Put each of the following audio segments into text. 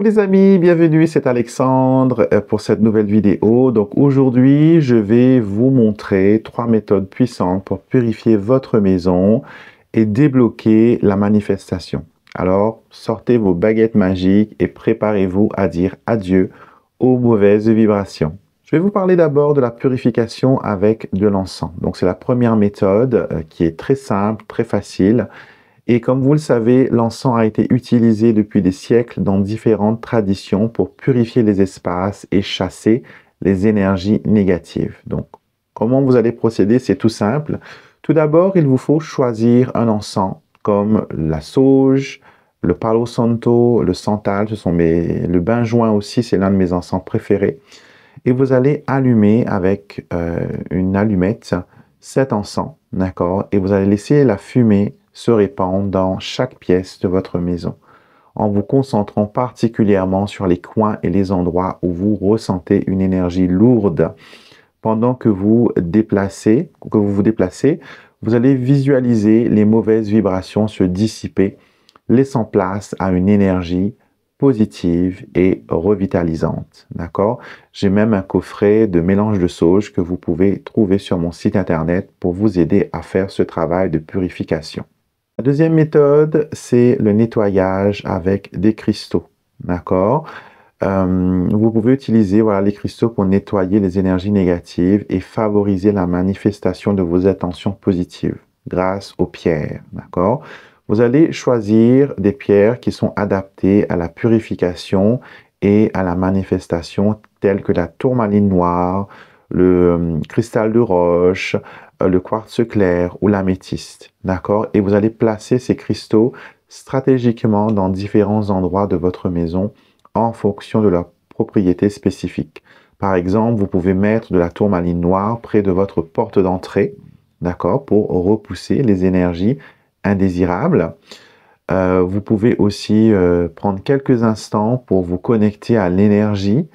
Les amis, bienvenue, c'est Alexandre pour cette nouvelle vidéo. Donc aujourd'hui, je vais vous montrer 3 méthodes puissantes pour purifier votre maison et débloquer la manifestation. Alors, sortez vos baguettes magiques et préparez-vous à dire adieu aux mauvaises vibrations. Je vais vous parler d'abord de la purification avec de l'encens. Donc c'est la première méthode qui est très simple, très facile. Et comme vous le savez, l'encens a été utilisé depuis des siècles dans différentes traditions pour purifier les espaces et chasser les énergies négatives. Donc, comment vous allez procéder? C'est tout simple. Tout d'abord, il vous faut choisir un encens comme la sauge, le palo santo, le santal, le benjoin aussi, c'est l'un de mes encens préférés. Et vous allez allumer avec une allumette cet encens, d'accord? Et vous allez laisser la fumée se répandre dans chaque pièce de votre maison, en vous concentrant particulièrement sur les coins et les endroits où vous ressentez une énergie lourde. Pendant que vous vous déplacez, vous allez visualiser les mauvaises vibrations se dissiper, laissant place à une énergie positive et revitalisante. D'accord? J'ai même un coffret de mélange de sauge que vous pouvez trouver sur mon site internet pour vous aider à faire ce travail de purification. La deuxième méthode, c'est le nettoyage avec des cristaux. D'accord? Vous pouvez utiliser les cristaux pour nettoyer les énergies négatives et favoriser la manifestation de vos intentions positives grâce aux pierres. D'accord? Vous allez choisir des pierres qui sont adaptées à la purification et à la manifestation telles que la tourmaline noire, le cristal de roche, le quartz clair ou l'améthyste. D'accord? Et vous allez placer ces cristaux stratégiquement dans différents endroits de votre maison en fonction de leurs propriétés spécifiques. Par exemple, vous pouvez mettre de la tourmaline noire près de votre porte d'entrée, d'accord, pour repousser les énergies indésirables. Vous pouvez aussi prendre quelques instants pour vous connecter à l'énergie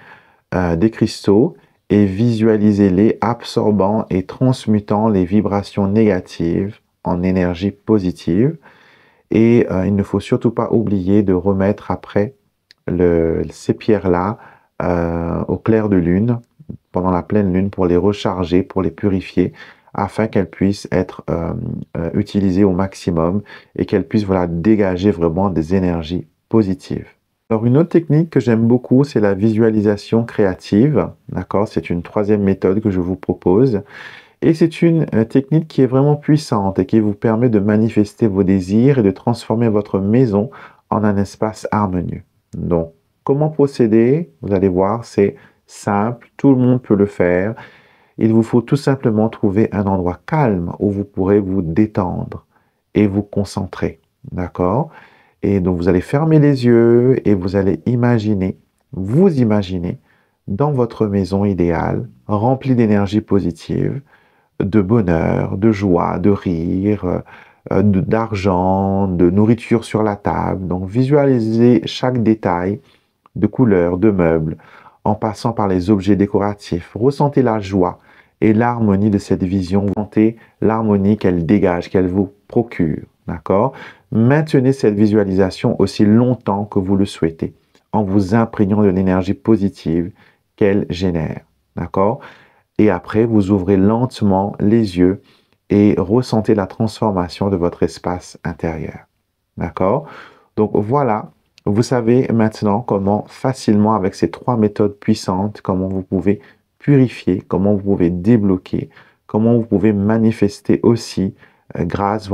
des cristaux et visualiser les absorbant et transmutant les vibrations négatives en énergie positive. Et il ne faut surtout pas oublier de remettre après ces pierres-là au clair de lune, pendant la pleine lune, pour les recharger, pour les purifier, afin qu'elles puissent être utilisées au maximum et qu'elles puissent dégager vraiment des énergies positives. Alors, une autre technique que j'aime beaucoup, c'est la visualisation créative. D'accord? C'est une troisième méthode que je vous propose. Et c'est une technique qui est vraiment puissante et qui vous permet de manifester vos désirs et de transformer votre maison en un espace harmonieux. Donc, comment procéder? Vous allez voir, c'est simple, tout le monde peut le faire. Il vous faut tout simplement trouver un endroit calme où vous pourrez vous détendre et vous concentrer. D'accord? Et donc, vous allez fermer les yeux et vous allez vous imaginer dans votre maison idéale, remplie d'énergie positive, de bonheur, de joie, de rire, d'argent, de nourriture sur la table. Donc, visualisez chaque détail de couleurs, de meubles, en passant par les objets décoratifs. Ressentez la joie et l'harmonie de cette vision. Ressentez l'harmonie qu'elle dégage, qu'elle vous procure. D'accord? Maintenez cette visualisation aussi longtemps que vous le souhaitez, en vous imprégnant de l'énergie positive qu'elle génère. D'accord? Et après, vous ouvrez lentement les yeux et ressentez la transformation de votre espace intérieur. D'accord? Donc voilà, vous savez maintenant comment facilement, avec ces 3 méthodes puissantes, comment vous pouvez purifier, comment vous pouvez débloquer, comment vous pouvez manifester aussi grâce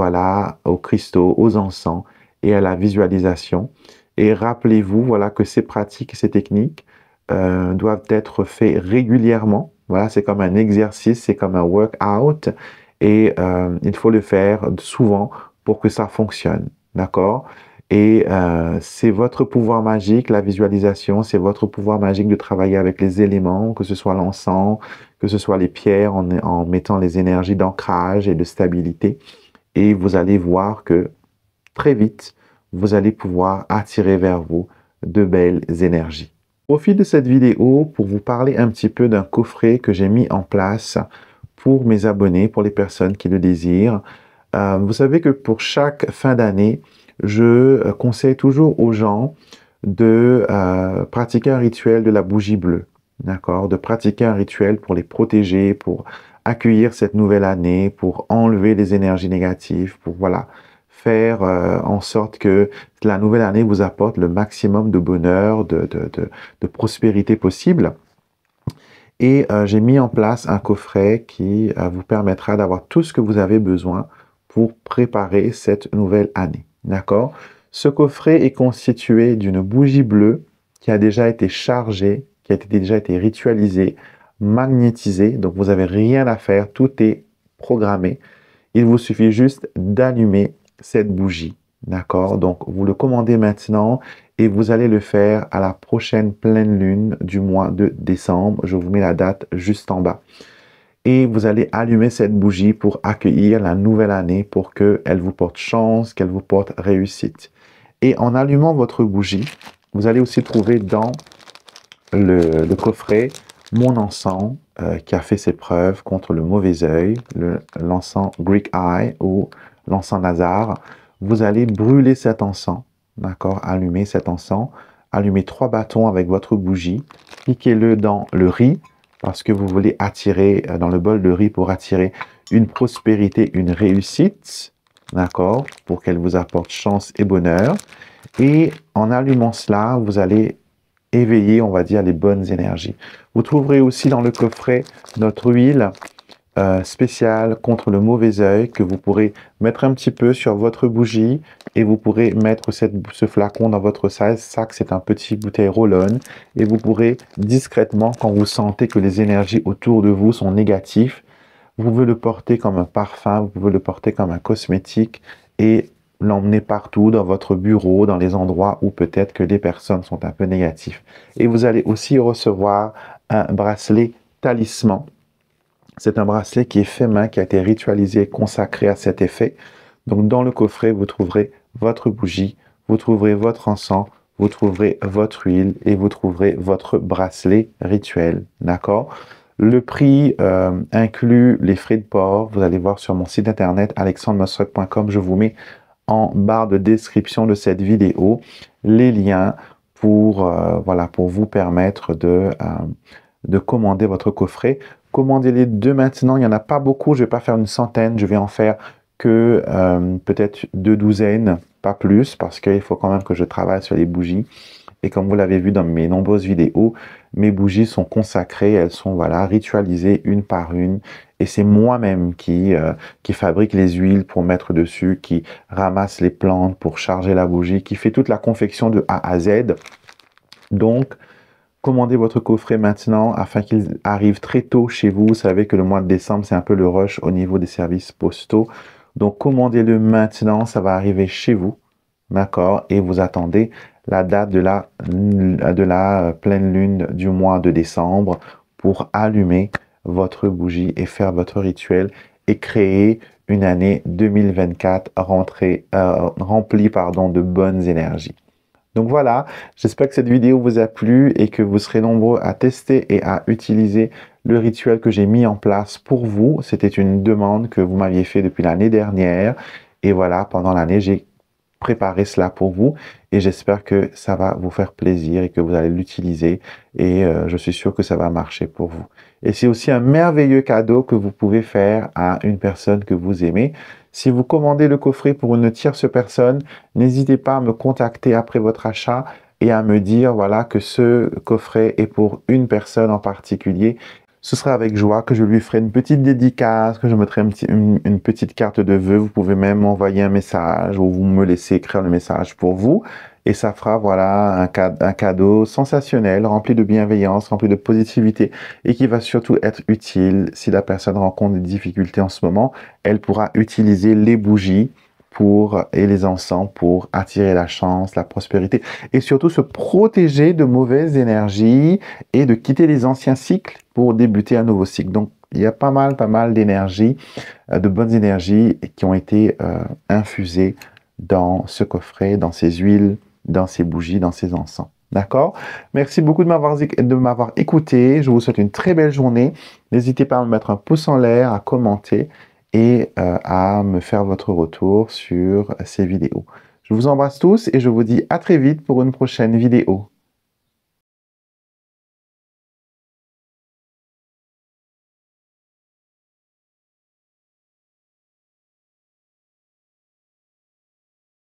aux cristaux, aux encens et à la visualisation. Et rappelez-vous que ces pratiques, ces techniques doivent être faits régulièrement. Voilà, c'est comme un exercice, c'est comme un workout et il faut le faire souvent pour que ça fonctionne. D'accord? Et c'est votre pouvoir magique, la visualisation, c'est votre pouvoir magique de travailler avec les éléments, que ce soit l'encens, que ce soit les pierres, en mettant les énergies d'ancrage et de stabilité. Et vous allez voir que très vite, vous allez pouvoir attirer vers vous de belles énergies. Je profite de cette vidéo pour vous parler un petit peu d'un coffret que j'ai mis en place pour mes abonnés, pour les personnes qui le désirent. Vous savez que pour chaque fin d'année, je conseille toujours aux gens de pratiquer un rituel de la bougie bleue, d'accord? De pratiquer un rituel pour les protéger, pour accueillir cette nouvelle année, pour enlever les énergies négatives, pour voilà, faire en sorte que la nouvelle année vous apporte le maximum de bonheur, de prospérité possible. Et j'ai mis en place un coffret qui vous permettra d'avoir tout ce que vous avez besoin pour préparer cette nouvelle année. D'accord? Ce coffret est constitué d'une bougie bleue qui a déjà été chargée, qui a déjà été ritualisée, magnétisée. Donc vous n'avez rien à faire, tout est programmé. Il vous suffit juste d'allumer cette bougie. D'accord? Donc vous le commandez maintenant et vous allez le faire à la prochaine pleine lune du mois de décembre. Je vous mets la date juste en bas. Et vous allez allumer cette bougie pour accueillir la nouvelle année, pour qu'elle vous porte chance, qu'elle vous porte réussite. Et en allumant votre bougie, vous allez aussi trouver dans le coffret mon encens qui a fait ses preuves contre le mauvais œil, l'encens Greek Eye ou l'encens Nazar. Vous allez brûler cet encens, d'accord? Allumer cet encens, allumez 3 bâtons avec votre bougie, piquez-le dans le riz, parce que vous voulez attirer, dans le bol de riz pour attirer une prospérité, une réussite, d'accord? Pour qu'elle vous apporte chance et bonheur. Et en allumant cela, vous allez éveiller, on va dire, les bonnes énergies. Vous trouverez aussi dans le coffret notre huile spéciale contre le mauvais œil que vous pourrez mettre un petit peu sur votre bougie et vous pourrez mettre ce flacon dans votre sac. C'est un petit bouteille roll-on et vous pourrez discrètement, quand vous sentez que les énergies autour de vous sont négatives, vous pouvez le porter comme un parfum, vous pouvez le porter comme un cosmétique et l'emmener partout, dans votre bureau, dans les endroits où peut-être que les personnes sont un peu négatives. Et vous allez aussi recevoir un bracelet talisman. C'est un bracelet qui est fait main, qui a été ritualisé et consacré à cet effet. Donc dans le coffret, vous trouverez votre bougie, vous trouverez votre encens, vous trouverez votre huile et vous trouverez votre bracelet rituel. D'accord? Le prix inclut les frais de port. Vous allez voir sur mon site internet alexandremosruck.com. Je vous mets en barre de description de cette vidéo les liens pour, voilà, pour vous permettre de commander votre coffret. Commandez-les deux maintenant, il n'y en a pas beaucoup, je ne vais pas faire une centaine, je vais en faire que peut-être 2 douzaines, pas plus, parce qu'il faut quand même que je travaille sur les bougies. Et comme vous l'avez vu dans mes nombreuses vidéos, mes bougies sont consacrées, elles sont voilà, ritualisées une par une. Et c'est moi-même qui fabrique les huiles pour mettre dessus, qui ramasse les plantes pour charger la bougie, qui fait toute la confection de A à Z. Donc, commandez votre coffret maintenant afin qu'il arrive très tôt chez vous. Vous savez que le mois de décembre, c'est un peu le rush au niveau des services postaux. Donc, commandez-le maintenant, ça va arriver chez vous. D'accord? Et vous attendez la date de la pleine lune du mois de décembre pour allumer votre bougie et faire votre rituel et créer une année 2024 remplie de bonnes énergies. Donc voilà, j'espère que cette vidéo vous a plu et que vous serez nombreux à tester et à utiliser le rituel que j'ai mis en place pour vous. C'était une demande que vous m'aviez fait depuis l'année dernière. Et voilà, pendant l'année, j'ai préparé cela pour vous et j'espère que ça va vous faire plaisir et que vous allez l'utiliser et je suis sûr que ça va marcher pour vous. Et c'est aussi un merveilleux cadeau que vous pouvez faire à une personne que vous aimez. Si vous commandez le coffret pour une tierce personne, n'hésitez pas à me contacter après votre achat et à me dire voilà, que ce coffret est pour une personne en particulier. Ce sera avec joie que je lui ferai une petite dédicace, que je mettrai une petite carte de vœux. Vous pouvez même m'envoyer un message ou vous me laissez écrire le message pour vous. Et ça fera voilà, un cadeau sensationnel, rempli de bienveillance, rempli de positivité et qui va surtout être utile si la personne rencontre des difficultés en ce moment. Elle pourra utiliser les bougies et les encens pour attirer la chance, la prospérité et surtout se protéger de mauvaises énergies et de quitter les anciens cycles pour débuter un nouveau cycle. Donc, il y a pas mal d'énergie, de bonnes énergies qui ont été infusées dans ce coffret, dans ces huiles, dans ces bougies, dans ces encens. D'accord? Merci beaucoup de m'avoir écouté. Je vous souhaite une très belle journée. N'hésitez pas à me mettre un pouce en l'air, à commenter et à me faire votre retour sur ces vidéos. Je Je vous embrasse tous et je vous dis à très vite pour une prochaine vidéo.